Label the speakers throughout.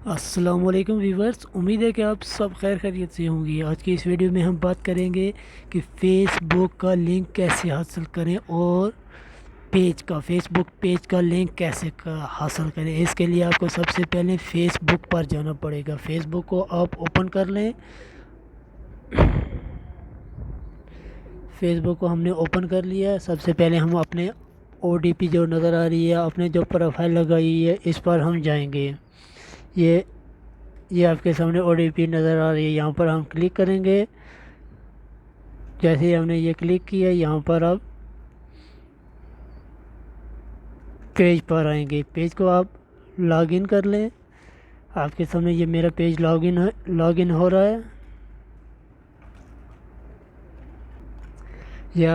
Speaker 1: السلام علیکم ویورز، امید ہے کہ آپ سب خیر خیریت سے ہوں گی۔ آج کی اس ویڈیو میں ہم بات کریں گے کہ فیس بک کا لنک کیسے حاصل کریں اور فیس بک پیج کا لنک کیسے حاصل کریں۔ اس کے لیے آپ کو سب سے پہلے فیس بک پر جانا پڑے گا۔ فیس بک کو آپ اوپن کر لیں۔ فیس بک کو ہم نے اوپن کر لیا۔ سب سے پہلے ہم اپنے او ڈی پی جو نظر آ رہی ہے، اپنے جو پروفائل لگائی ہے، اس پر ہم جائیں گے۔ یہ آپ کے سامنے او ڈی پی نظر آ رہی ہے، یہاں پر ہم کلک کریں گے۔ جیسے ہی ہم نے یہ کلک کیا، یہاں پر اب پیج پر آئیں گے۔ پیج کو آپ لاگ ان کر لیں۔ آپ کے سامنے یہ میرا پیج لاگ ان ہو رہا ہے۔ یہ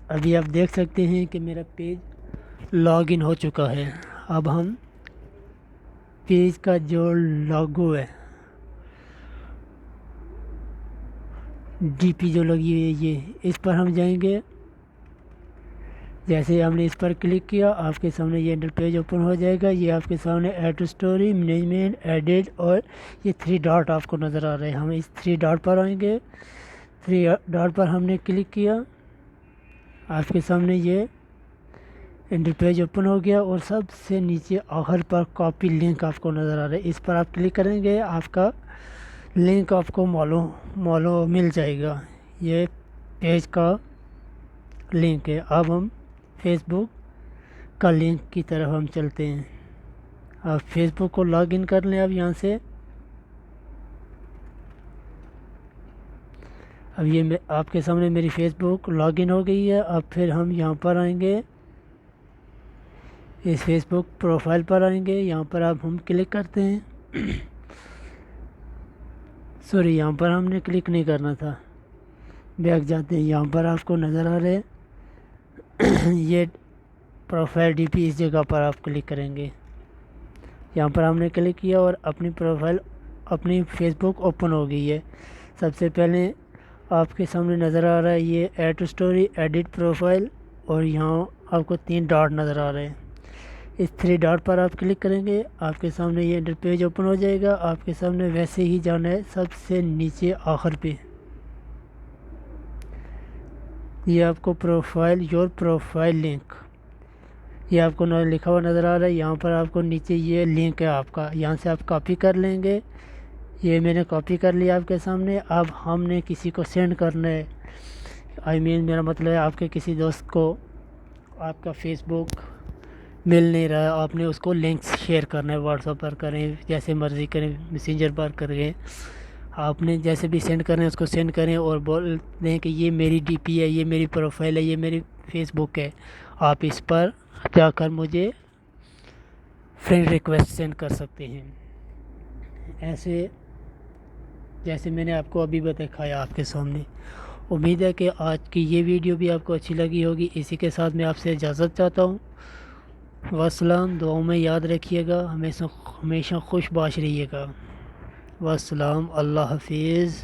Speaker 1: ابھی آپ دیکھ سکتے ہیں کہ میرا پیج لاگ ان ہو چکا ہے۔ اب ہم پیج کا جو لاگو ہے، ڈی پی جو لگی ہوئی ہے، اس پر ہم جائیں گے۔ جیسے ہم نے اس پر کلک کیا، آپ کے سامنے یہ انٹر پیج اوپن ہو جائے گا۔ یہ آپ کے سامنے add to story, management, edit اور یہ 3 ڈاٹ آپ کو نظر آ رہے ہیں۔ ہم اس 3 ڈاٹ پر آئیں گے۔ 3 ڈاٹ پر ہم نے کلک کیا، آپ کے سامنے یہ انٹر پیج اوپن ہو گیا اور سب سے نیچے آخر پر کاپی لنک آپ کو نظر آ رہا ہے۔ اس پر آپ کلک کریں گے، آپ کا لنک آپ کو معلوم مل جائے گا۔ یہ پیج کا لنک ہے۔ اب ہم فیس بک کا لنک کی طرف ہم چلتے ہیں۔ آپ فیس بک کو لاگ ان کر لیں۔ اب یہاں سے اب یہ آپ کے سامنے میری فیس بک لاگ ان ہو گئی ہے۔ اب پھر ہم یہاں پر آئیں گے، اس فیس بک پروفائل پر آئیں گے۔ یہاں پر اب ہم کلک کرتے ہیں۔ سوری، یہاں پر ہم نے کلک نہیں کرنا تھا، بیک جاتے ہیں۔ یہاں پر آپ کو نظر آ رہے یہ پروفائل ڈی پی، اس جگہ پر آپ کلک کریں گے۔ یہاں پر ہم نے کلک کیا اور اپنی پروفائل، اپنی فیس بک اوپن ہو گئی ہے۔ سب سے پہلے آپ کے سامنے نظر آ رہا ہے یہ add to story, edit profile, اور یہاں آپ کو 3 ڈاٹ نظر آ رہے ہیں۔ اس 3 ڈاٹ پر آپ کلک کریں گے، آپ کے سامنے یہ انٹر پیج اوپن ہو جائے گا۔ آپ کے سامنے ویسے ہی جانا ہے سب سے نیچے آخر پہ۔ یہ آپ کو یور پروفائل لنک، یہ آپ کو لکھا ہوا نظر آ رہا ہے۔ یہاں پر آپ کو نیچے یہ لنک ہے آپ کا، یہاں سے آپ کاپی کر لیں گے۔ یہ میں نے کاپی کر لیا آپ کے سامنے۔ اب ہم نے کسی کو سینڈ کرنا ہے، میرا مطلب ہے آپ کے کسی دوست کو آپ کا فیس بک مل نہیں رہا ہے، آپ نے اس کو لنکس شیئر کرنا ہے۔ واٹس ایپ پر کریں، جیسے مرضی کریں، میسنجر پر کریں، آپ نے جیسے بھی سینڈ کریں اس کو سینڈ کریں اور بول دیں کہ یہ میری ڈی پی ہے، یہ میری پروفائل ہے، یہ میری فیس بک ہے، آپ اس پر جا کر مجھے فرینڈ ریکویسٹ سینڈ کر سکتے ہیں۔ ایسے جیسے میں نے آپ کو ابھی دکھایا آپ کے سامنے۔ امید ہے کہ آج کی یہ ویڈیو بھی آپ کو اچھی لگی ہوگی۔ اسی کے ساتھ میں آپ سے اجازت چاہتا ہوں۔ والسلام، دعاؤں میں یاد رکھیے گا، ہمیشہ خوش باش رہیے گا۔ والسلام، اللہ حافظ۔